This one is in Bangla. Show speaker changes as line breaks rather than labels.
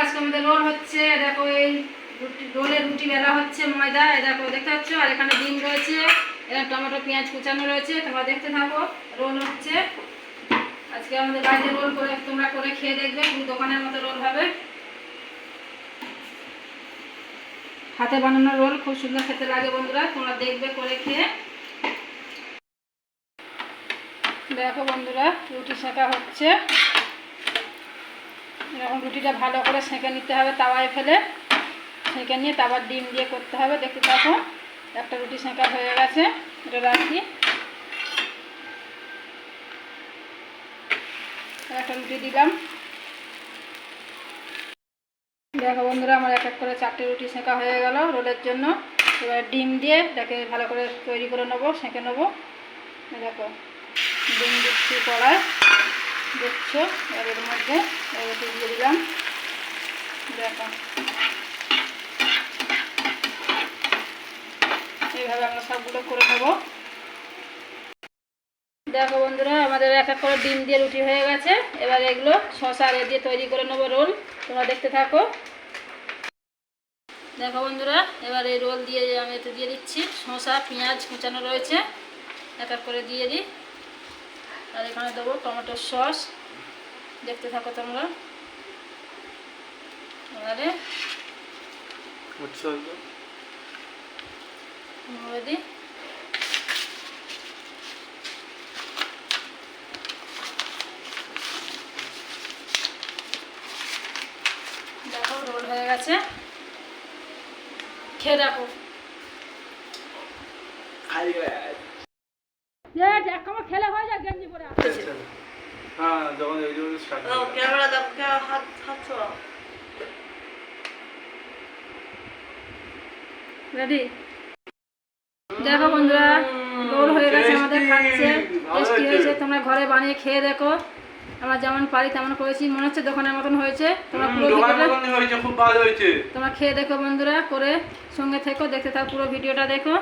আজকে আমাদের রোল হচ্ছে। দেখো এই রোলের রুটি বেলা হচ্ছে ময়দা। দেখো দেখতে পাচ্ছ, আর এখানে ডিম রয়েছে, এখানে টমেটো পেঁয়াজ কুচানো রয়েছে। তোমরা দেখতে থাকো, রোল হচ্ছে। আজকে আমাদের বাড়িতে রোল করে তোমরা করে খেয়ে দেখবে, কিন্তু দোকানের মতো রোল হবে। হাতে বানানো রোল খুব সুন্দর খেতে লাগে বন্ধুরা, তোমরা দেখবে করে খেয়ে। দেখো বন্ধুরা, রুটি সেঁকা হচ্ছে। এরকম রুটিটা ভালো করে সেঁকে নিতে হবে, তাওয়ায় ফেলে সেঁকে নিয়ে তারপর ডিম দিয়ে করতে হবে। দেখতে থাকো, একটা রুটি সেঁকা হয়ে গেছে, এটা রাখি। একটা রুটি দিলাম। দেখো বন্ধুরা, আমার এক এক করে 4টে রুটি সেঁকা হয়ে গেল রোলের জন্য। এবার ডিম দিয়ে এটাকে ভালো করে তৈরি করে নেবো, সেঁকে নেবো। দেখো ডিম দিচ্ছি কড়ায়, দেখছো। এবার এর মধ্যে রুটি দিয়ে দিলাম। দেখো এইভাবে আমরা সবগুলো করে নেবো। দেখো বন্ধুরা, আমাদের এক এক করে ডিম দিয়ে রুটি হয়ে গেছে। এবার এগুলো শসা দিয়ে তৈরি করে নেবো রোল, তোমরা দেখতে থাকো। দেখো বন্ধুরা, এবার এই রোল দিয়ে আমি একটু দিয়ে দিচ্ছি। শসা পেঁয়াজ কুচানো রয়েছে, এক এক করে দিয়ে দিই। আর এখানে দেবো টমেটোর সস, দেখতে থাকো তোমরা। এবারে দিই। দেখো রোল হয়ে গেছে, খেয়ে দেখো। খেলে হয়ে যায়, গেঞ্জি পরে আসছে।
হ্যাঁ, যখন এই জন্য স্টার্ট
দাও ক্যামেরা, দাও হাত হাত ছোড়াও।
রেডি? দেখো বন্ধুরা, রোল হয়ে গেছে আমাদের, খাচ্ছে। টেস্টি হয়েছে, তোমরা ঘরে বানিয়ে খেয়ে দেখো। আমরা যেমন পারি তেমন করেছি, মনে হচ্ছে দোকানের মতন হয়েছে। তোমরা পুরো ভিডিওটা
হয়েছে, খুব ভালো হয়েছে।
তোমরা খেয়ে দেখো বন্ধুরা, করে সঙ্গে থেকো, দেখতে থাকো, পুরো ভিডিওটা দেখো।